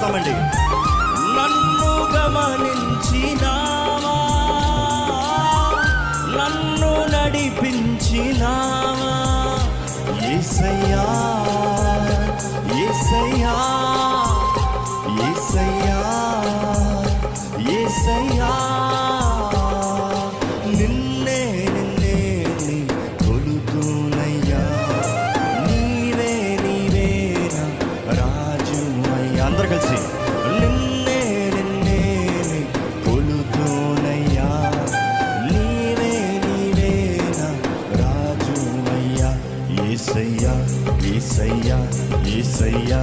పాడతామండి. నన్ను గమనించినావా, నన్ను నడిపించినావా యేసయ్యా, యేసయ్యా, యేసయ్యా, యేసయ్యా. నిన్నే నిన్నే నీ కొలుతునయ్యా, నీవే నీవే నా రాజువయ్యా. అందరు కలిసి నిన్నే నిన్నే నీ కొలుతునయ్యా, నీవే నీవే నా రాజువయ్యా. యేసయ్యా, యేసయ్యా, యేసయ్యా.